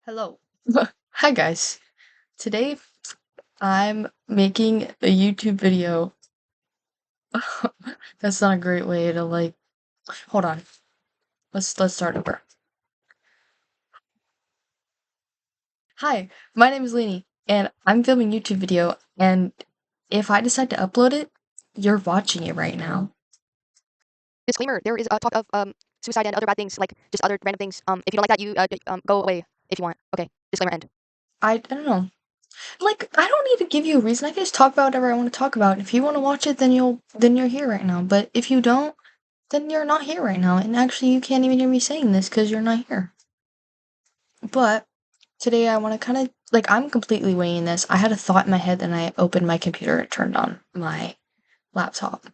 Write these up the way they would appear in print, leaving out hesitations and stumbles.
Hello. Hi guys. Today I'm making a YouTube video. That's not a great way to hold on. Let's start over. Hi, my name is Lainey and I'm filming a YouTube video, and if I decide to upload it, you're watching it right now. Disclaimer: there is a talk of suicide and other bad things, like just other random things. If you don't like that, you go away if you want. Okay. Disclaimer end. I don't know. I don't need to give you a reason. I can just talk about whatever I want to talk about. If you want to watch it, then you're here right now. But if you don't, then you're not here right now. And actually you can't even hear me saying this because you're not here. But today I want to kind of I'm completely weighing this. I had a thought in my head, and I opened my computer and turned on my laptop.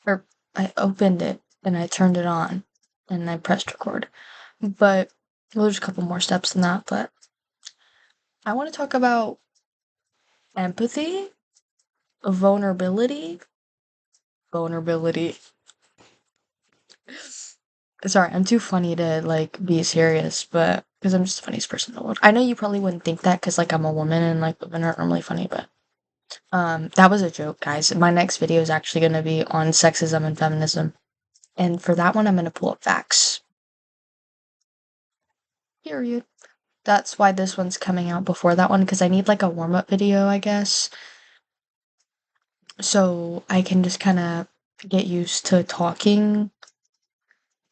Or I opened it and I turned it on and I pressed record. But well, there's a couple more steps than that, but I want to talk about empathy, vulnerability. Vulnerability. Sorry, I'm too funny to be serious, but because I'm just the funniest person in the world. I know you probably wouldn't think that because I'm a woman and women aren't normally funny, but that was a joke, guys. My next video is actually going to be on sexism and feminism. And for that one, I'm going to pull up facts. Period. That's why this one's coming out before that one, because I need a warm-up video, I guess. So I can just kind of get used to talking.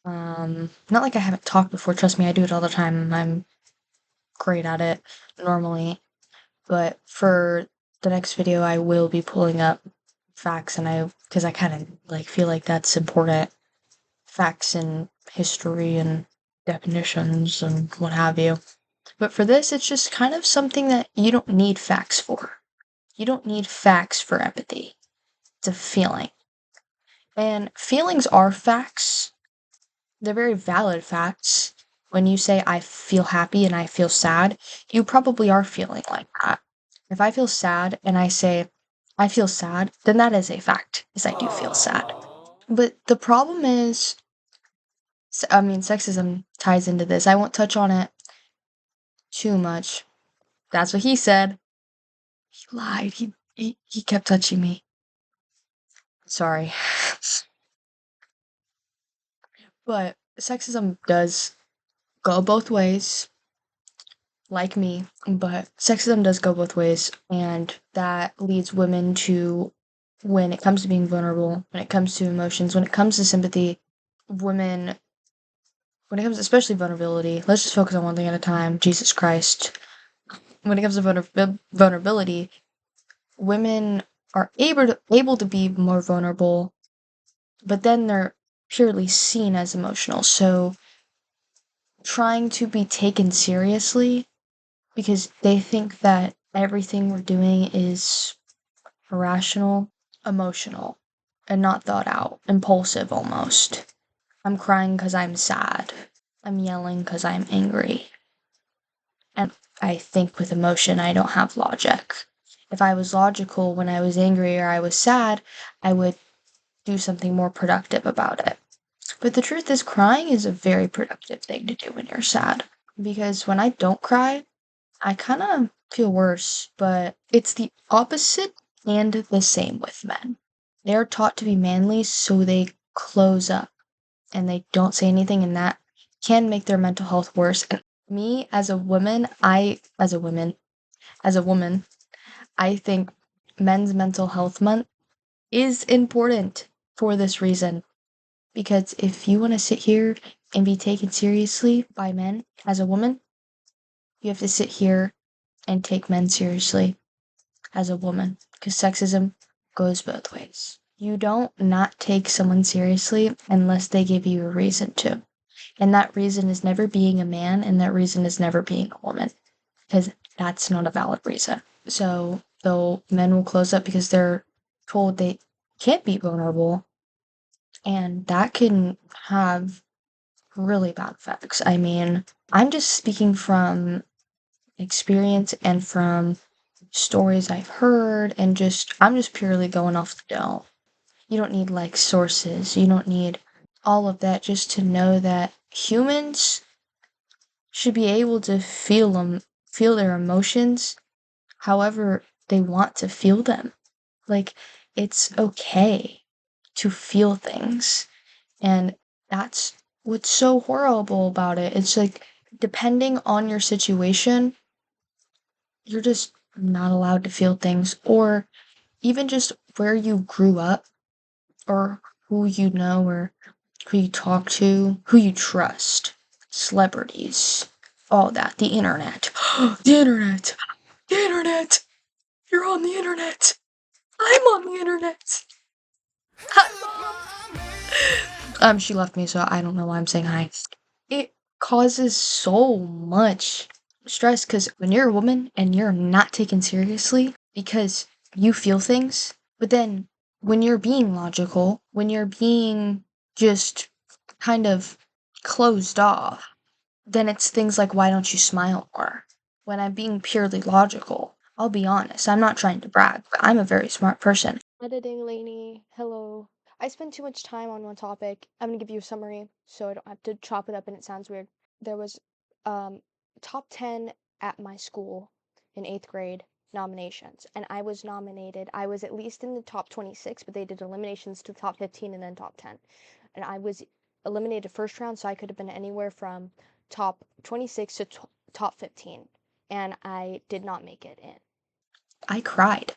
Not like I haven't talked before, trust me, I do it all the time. I'm great at it normally. But for the next video, I will be pulling up facts, and because I kind of feel like that's important. Facts and history and definitions and what have you. But for this, it's just kind of something that you don't need facts for. You don't need facts for empathy. It's a feeling. And feelings are facts. They're very valid facts. When you say, I feel happy and I feel sad, you probably are feeling like that. If I feel sad and I say, I feel sad, then that is a fact, is I do feel sad. But the problem is, sexism ties into this. I won't touch on it too much. That's what he said. He lied. He kept touching me. Sorry. But sexism does go both ways, like me, but sexism does go both ways, and that leads women to, when it comes to being vulnerable, when it comes to emotions, when it comes to sympathy, women, when it comes especially vulnerability, let's just focus on one thing at a time, Jesus Christ. When it comes to vulnerability, women are able to be more vulnerable, but then they're purely seen as emotional. So trying to be taken seriously because they think that everything we're doing is irrational, emotional, and not thought out, impulsive almost. I'm crying because I'm sad. I'm yelling because I'm angry. And I think with emotion, I don't have logic. If I was logical when I was angry or I was sad, I would do something more productive about it. But the truth is, crying is a very productive thing to do when you're sad. Because when I don't cry, I kind of feel worse, but it's the opposite and the same with men. They are taught to be manly, so they close up and they don't say anything, and that can make their mental health worse. And me as a woman, as a woman, I think Men's Mental Health Month is important for this reason. Because if you want to sit here and be taken seriously by men as a woman, you have to sit here and take men seriously as a woman. Because sexism goes both ways. You don't not take someone seriously unless they give you a reason to. And that reason is never being a man, and that reason is never being a woman. Because that's not a valid reason. So, though men will close up because they're told they can't be vulnerable, and that can have really bad effects. I mean, I'm just speaking from experience and from stories I've heard, and I'm just purely going off the dome. You don't need sources, you don't need all of that just to know that humans should be able to feel their emotions however they want to feel them. Like, it's okay to feel things. And that's what's so horrible about it. It's like, depending on your situation, you're just not allowed to feel things, or even just where you grew up, or who you know, or who you talk to, who you trust, celebrities, all that, the internet. The internet! The internet! You're on the internet! I'm on the internet! Hi, Mom! She left me, so I don't know why I'm saying hi. It causes so much stress because when you're a woman and you're not taken seriously because you feel things, but then when you're being logical, when you're being just kind of closed off, then it's things like, why don't you smile more? When I'm being purely logical, I'll be honest, I'm not trying to brag, but I'm a very smart person. Editing Lainey, hello. I spend too much time on one topic. I'm gonna give you a summary so I don't have to chop it up and it sounds weird. There was um top 10 at my school in 8th grade nominations, and I was nominated. I was at least in the top 26, but they did eliminations to the top 15 and then top 10. And I was eliminated first round, so I could have been anywhere from top 26 to top 15, and I did not make it in. I cried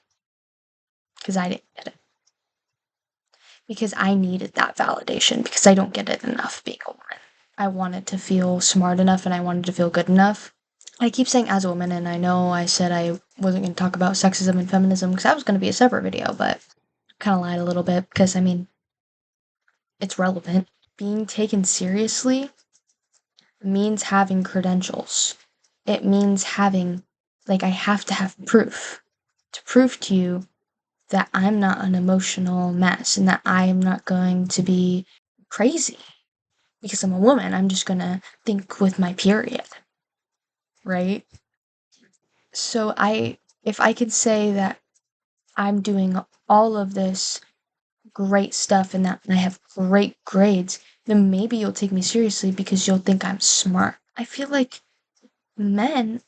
because I didn't get it. Because I needed that validation because I don't get it enough being a woman. I wanted to feel smart enough and I wanted to feel good enough. I keep saying as a woman, and I know I said I wasn't going to talk about sexism and feminism because that was going to be a separate video, but kind of lied a little bit because, I mean, it's relevant. Being taken seriously means having credentials. It means having, like, I have to have proof to prove to you that I'm not an emotional mess and that I am not going to be crazy because I'm a woman. I'm just gonna think with my period, right? So if I could say that I'm doing all of this great stuff and that I have great grades, then maybe you'll take me seriously because you'll think I'm smart. I feel like men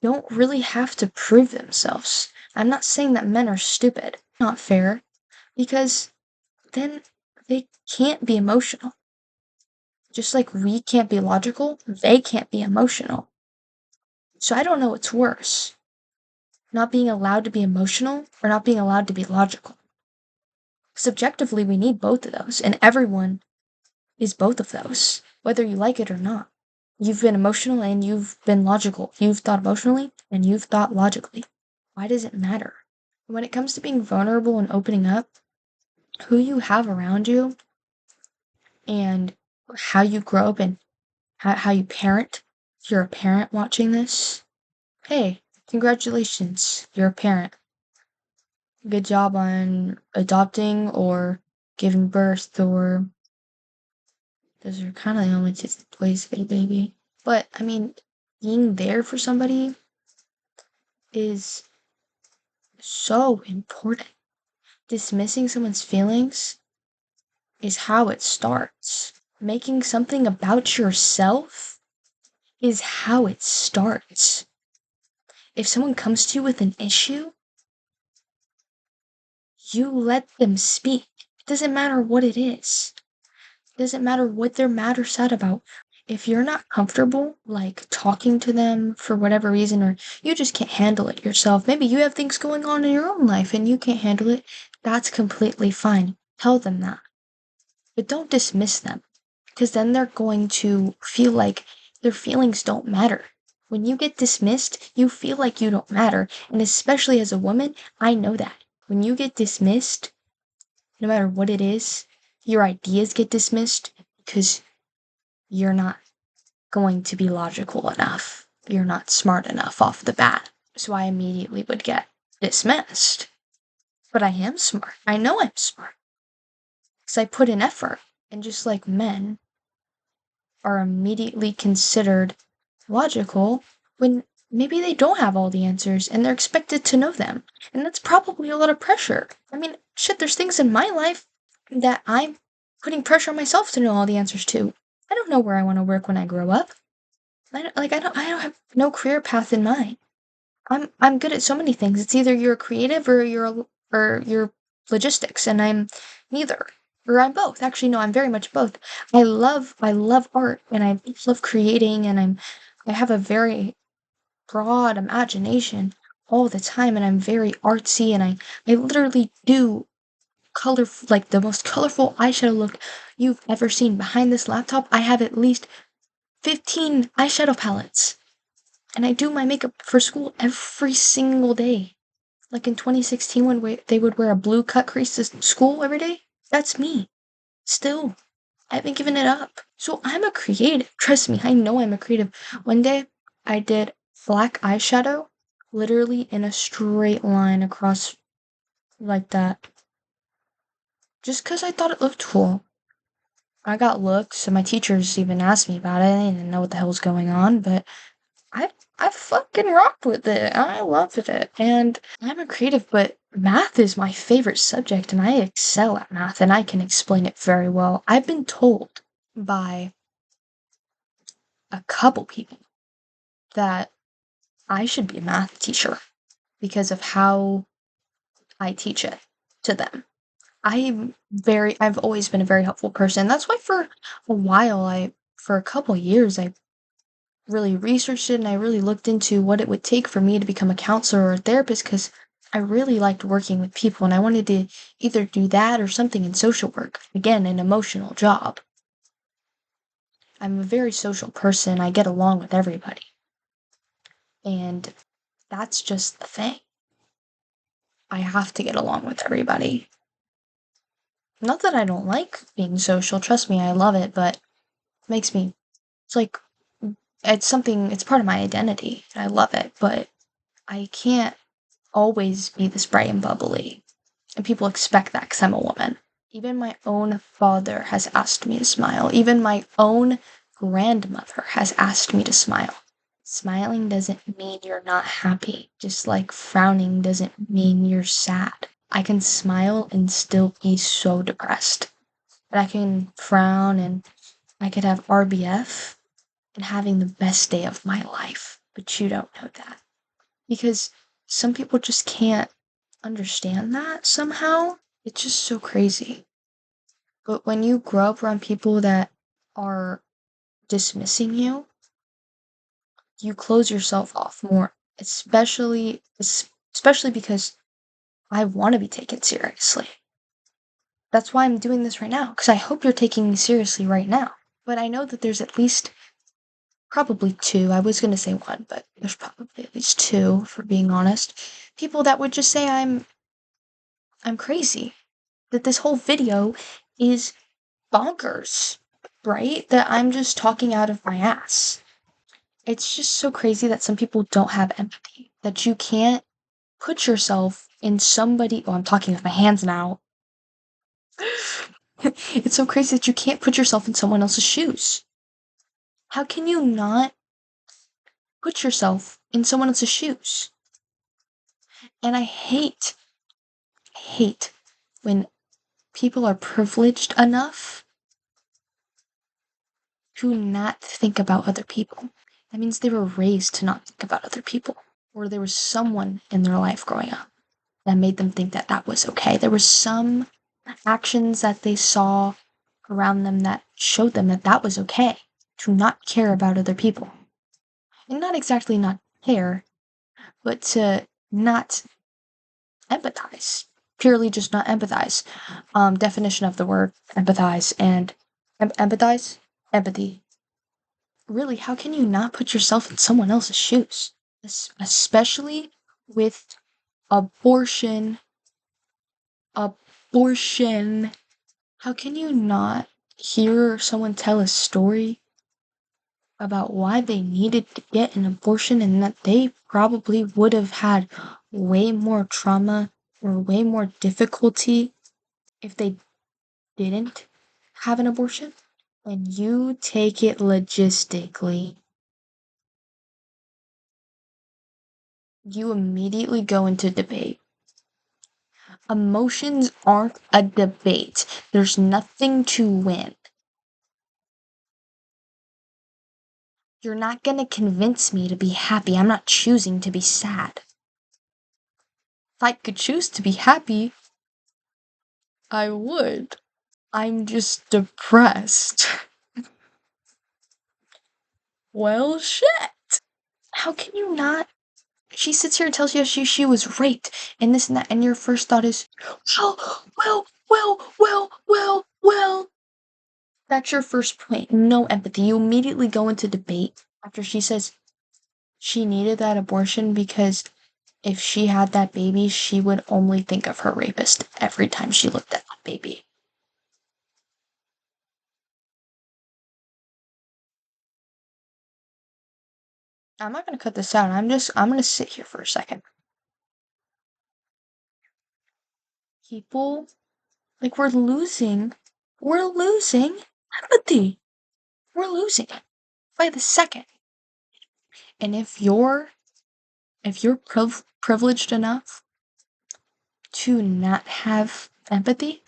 don't really have to prove themselves. I'm not saying that men are stupid. Not fair. Because then they can't be emotional. Just like we can't be logical, they can't be emotional. So I don't know what's worse. Not being allowed to be emotional or not being allowed to be logical. Subjectively, we need both of those, and everyone is both of those, whether you like it or not. You've been emotional and you've been logical. You've thought emotionally and you've thought logically. Why does it matter? When it comes to being vulnerable and opening up, who you have around you and how you grow up and how you parent. If you're a parent watching this, hey, congratulations, you're a parent. Good job on adopting or giving birth, or those are kind of the only two ways to get a baby. But I mean, being there for somebody is so important. Dismissing someone's feelings is how it starts. Making something about yourself is how it starts. If someone comes to you with an issue, you let them speak. It doesn't matter what it is. It doesn't matter what they're mad or sad about. If you're not comfortable, like, talking to them for whatever reason, or you just can't handle it yourself, maybe you have things going on in your own life and you can't handle it, that's completely fine. Tell them that. But don't dismiss them, because then they're going to feel like their feelings don't matter. When you get dismissed, you feel like you don't matter. And especially as a woman, I know that. When you get dismissed, no matter what it is, your ideas get dismissed because you're not going to be logical enough. You're not smart enough off the bat. So I immediately would get dismissed. But I am smart. I know I'm smart. Because I put in effort. And just like men are immediately considered logical when maybe they don't have all the answers and they're expected to know them. And that's probably a lot of pressure. I mean, shit, there's things in my life that I'm putting pressure on myself to know all the answers to. I don't know where I want to work when I grow up. I don't have no career path in mind. I'm good at so many things. It's either you're creative or you're logistics, and I'm neither. Or I'm both. Actually, no, I'm very much both. I love art and I love creating and I have a very broad imagination all the time and I'm very artsy and I literally do colorful like the most colorful eyeshadow look you've ever seen. Behind this laptop, I have at least 15 eyeshadow palettes. And I do my makeup for school every single day. Like in 2016 when they would wear a blue cut crease to school every day. That's me. Still, I haven't given it up. So I'm a creative. Trust me, I know I'm a creative. One day, I did black eyeshadow literally in a straight line across like that. Just because I thought it looked cool. I got looks, and my teachers even asked me about it. They didn't know what the hell was going on, but I I fucking rocked with it. I loved it. And I'm a creative, but math is my favorite subject and I excel at math and I can explain it very well. I've been told by a couple people that I should be a math teacher because of how I teach it to them. I've always been a very helpful person. That's why for a while for a couple years I really researched it and I really looked into what it would take for me to become a counselor or a therapist because I really liked working with people and I wanted to either do that or something in social work. Again, an emotional job. I'm a very social person. I get along with everybody. And that's just the thing. I have to get along with everybody. Not that I don't like being social, trust me, I love it, but it makes me, it's like, it's part of my identity. I love it, but I can't always be this bright and bubbly. And people expect that because I'm a woman. Even my own father has asked me to smile. Even my own grandmother has asked me to smile. Smiling doesn't mean you're not happy, just like frowning doesn't mean you're sad. I can smile and still be so depressed. But I can frown and I could have RBF and having the best day of my life. But you don't know that. Because some people just can't understand that somehow. It's just so crazy. But when you grow up around people that are dismissing you, you close yourself off more, especially because I want to be taken seriously. That's why I'm doing this right now, because I hope you're taking me seriously right now. But I know that there's at least probably two. I was going to say one, but there's probably at least two, for being honest. People that would just say I'm crazy. That this whole video is bonkers, right? That I'm just talking out of my ass. It's just so crazy that some people don't have empathy. That you can't put yourself in somebody. Oh, I'm talking with my hands now. It's so crazy that you can't put yourself in someone else's shoes. How can you not put yourself in someone else's shoes? And I hate when people are privileged enough to not think about other people. That means they were raised to not think about other people. Or there was someone in their life growing up that made them think that that was okay. There were some actions that they saw around them that showed them that that was okay to not care about other people. And not exactly not care, but to not empathize. Purely just not empathize. Definition of the word empathize and empathize? Empathy. Really, how can you not put yourself in someone else's shoes? Especially with abortion. Abortion. How can you not hear someone tell a story about why they needed to get an abortion and that they probably would have had way more trauma or way more difficulty if they didn't have an abortion? And you take it logistically. You immediately go into debate. Emotions aren't a debate. There's nothing to win. You're not gonna convince me to be happy. I'm not choosing to be sad. If I could choose to be happy, I would. I'm just depressed. Well, shit. How can you not? She sits here and tells you she was raped and this and that, and your first thought is, well. That's your first point. No empathy. You immediately go into debate after she says she needed that abortion because if she had that baby, she would only think of her rapist every time she looked at that baby. I'm not gonna cut this out. I'm gonna sit here for a second. People, like, we're losing empathy. We're losing it by the second. And if you're privileged enough to not have empathy,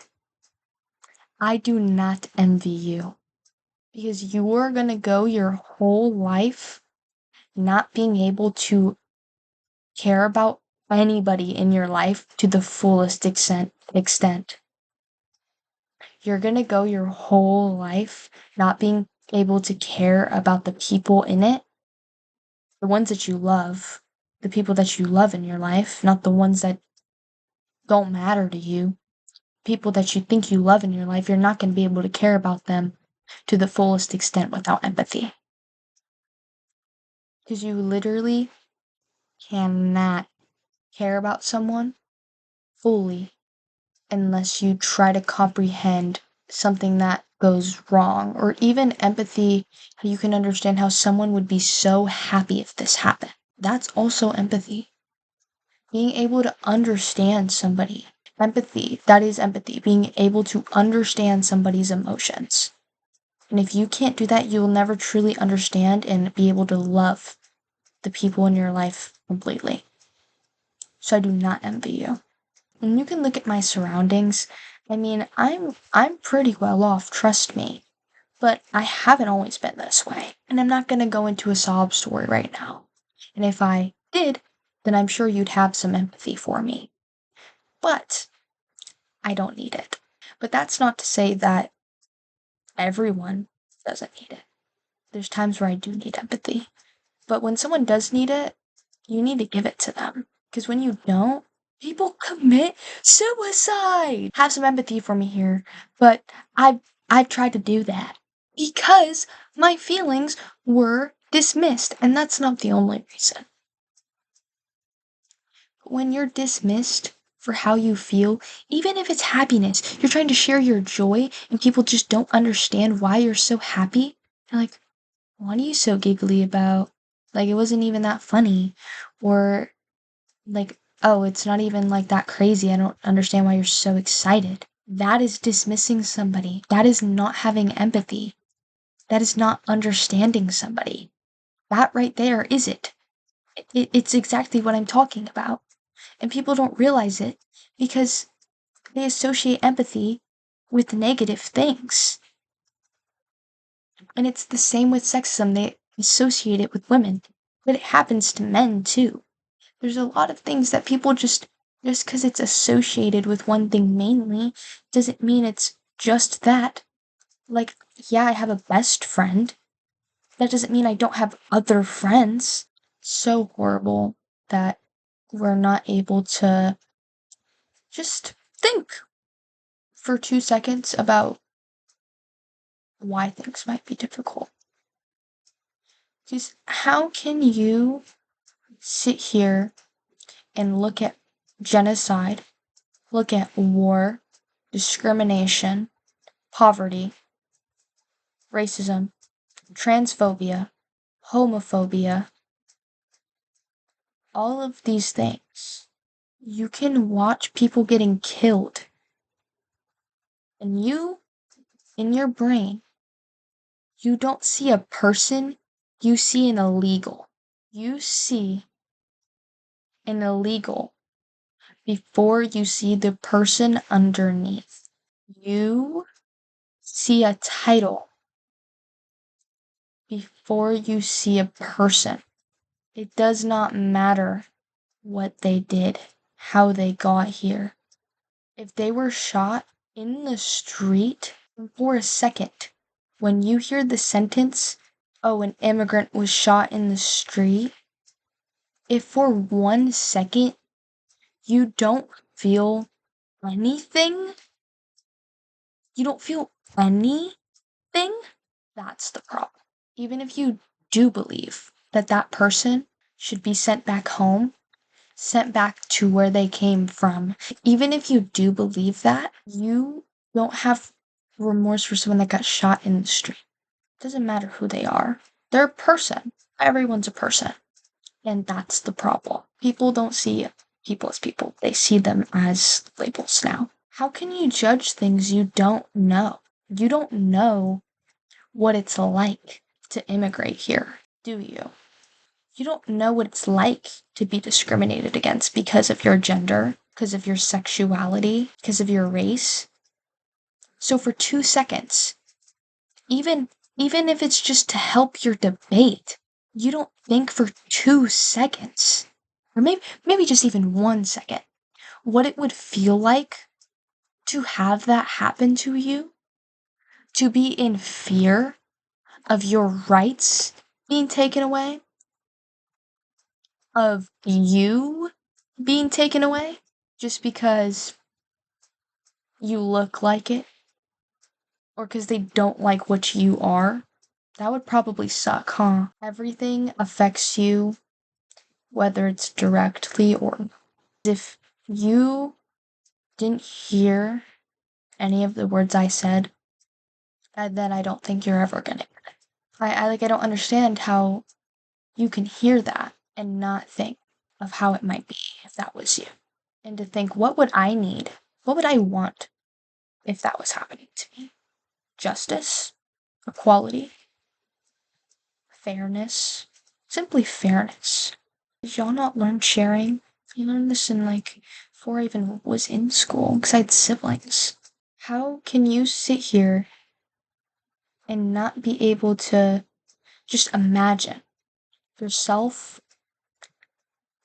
I do not envy you because you are gonna go your whole life not being able to care about anybody in your life to the fullest extent. You're gonna go your whole life not being able to care about the people in it, the ones that you love, the people that you love in your life, not the ones that don't matter to you. People that you think you love in your life, you're not going to be able to care about them to the fullest extent without empathy. Because you literally cannot care about someone fully unless you try to comprehend something that goes wrong, or even empathy. You can understand how someone would be so happy if this happened. That's also empathy. Being able to understand somebody. Empathy, that is empathy. Being able to understand somebody's emotions. And if you can't do that, you will never truly understand and be able to love the people in your life completely. So I do not envy you. And you can look at my surroundings. I mean, I'm pretty well off, trust me. But I haven't always been this way. And I'm not gonna go into a sob story right now. And if I did, then I'm sure you'd have some empathy for me. But I don't need it. But that's not to say that everyone doesn't need it. There's times where I do need empathy. But when someone does need it, you need to give it to them. Because when you don't, people commit suicide. Have some empathy for me here. But I've tried to do that because my feelings were dismissed, and that's not the only reason. But when you're dismissed for how you feel, even if it's happiness, you're trying to share your joy and people just don't understand why you're so happy. They're like, what are you so giggly about? Like, it wasn't even that funny. Or, like, oh, it's not even like that crazy. I don't understand why you're so excited. That is dismissing somebody. That is not having empathy. That is not understanding somebody. That right there is it. It's exactly what I'm talking about. And people don't realize it because they associate empathy with negative things. And it's the same with sexism. They associate it with women, but it happens to men too. There's a lot of things that people just because it's associated with one thing mainly doesn't mean it's just that. Like, yeah, I have a best friend. That doesn't mean I don't have other friends. So horrible that we're not able to just think for 2 seconds about why things might be difficult. Just how can you sit here and look at genocide, look at war, discrimination, poverty, racism, transphobia, homophobia, all of these things? You can watch people getting killed, and in your brain, you don't see a person, you see an illegal. You see an illegal before you see the person underneath. You see a title before you see a person. It does not matter what they did, how they got here. If they were shot in the street for a second, when you hear the sentence, oh, an immigrant was shot in the street, if for 1 second you don't feel anything, you don't feel anything, that's the problem. Even if you do believe that that person should be sent back home, sent back to where they came from, even if you do believe that, you don't have remorse for someone that got shot in the street. It doesn't matter who they are. They're a person. Everyone's a person. And that's the problem. People don't see people as people. They see them as labels now. How can you judge things you don't know? You don't know what it's like to immigrate here, do you? You don't know what it's like to be discriminated against because of your gender, because of your sexuality, because of your race. So for 2 seconds, even if it's just to help your debate, you don't think for 2 seconds, or maybe just even 1 second, what it would feel like to have that happen to you, to be in fear of your rights being taken away, of you being taken away, just because you look like it, or because they don't like what you are. That would probably suck, huh? Everything affects you, whether it's directly or if you didn't hear any of the words I said, then I don't think you're ever gonna. I don't understand how you can hear that and not think of how it might be if that was you. And to think, what would I need? What would I want if that was happening to me? Justice, equality, fairness, simply fairness. Did y'all not learn sharing? I learned this in before I even was in school because I had siblings. How can you sit here and not be able to just imagine yourself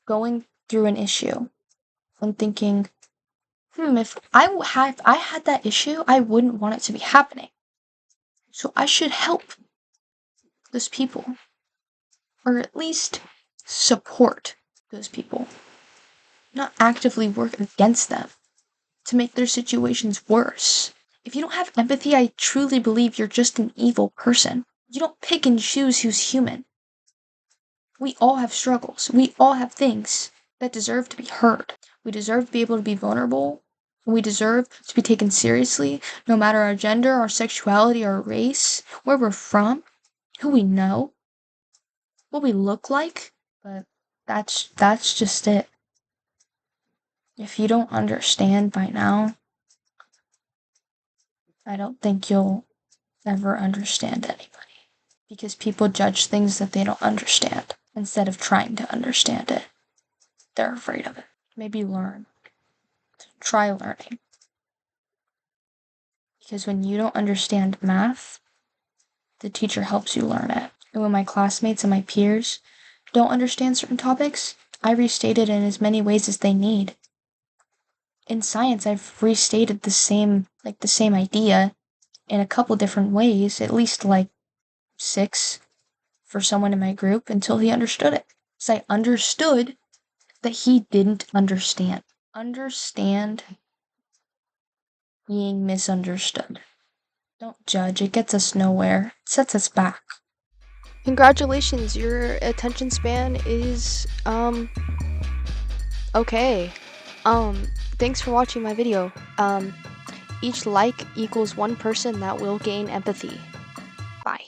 going through an issue and thinking, if I had that issue, I wouldn't want it to be happening. So I should help those people, or at least support those people, not actively work against them to make their situations worse. If you don't have empathy, I truly believe you're just an evil person. You don't pick and choose who's human. We all have struggles. We all have things that deserve to be heard. We deserve to be able to be vulnerable. We deserve to be taken seriously, no matter our gender, our sexuality, our race, where we're from, who we know, what we look like. But that's just it. If you don't understand by now, I don't think you'll ever understand anybody. Because people judge things that they don't understand instead of trying to understand it. They're afraid of it. Maybe learn. Try learning. Because when you don't understand math, the teacher helps you learn it. And when my classmates and my peers don't understand certain topics, I restate it in as many ways as they need. In science, I've restated the same idea in a couple different ways, at least 6 for someone in my group until he understood it. So I understood that he didn't understand. Understand being misunderstood. Don't judge, it gets us nowhere. It sets us back. Congratulations, your attention span is, okay. Thanks for watching my video. Each like equals 1 person that will gain empathy. Bye.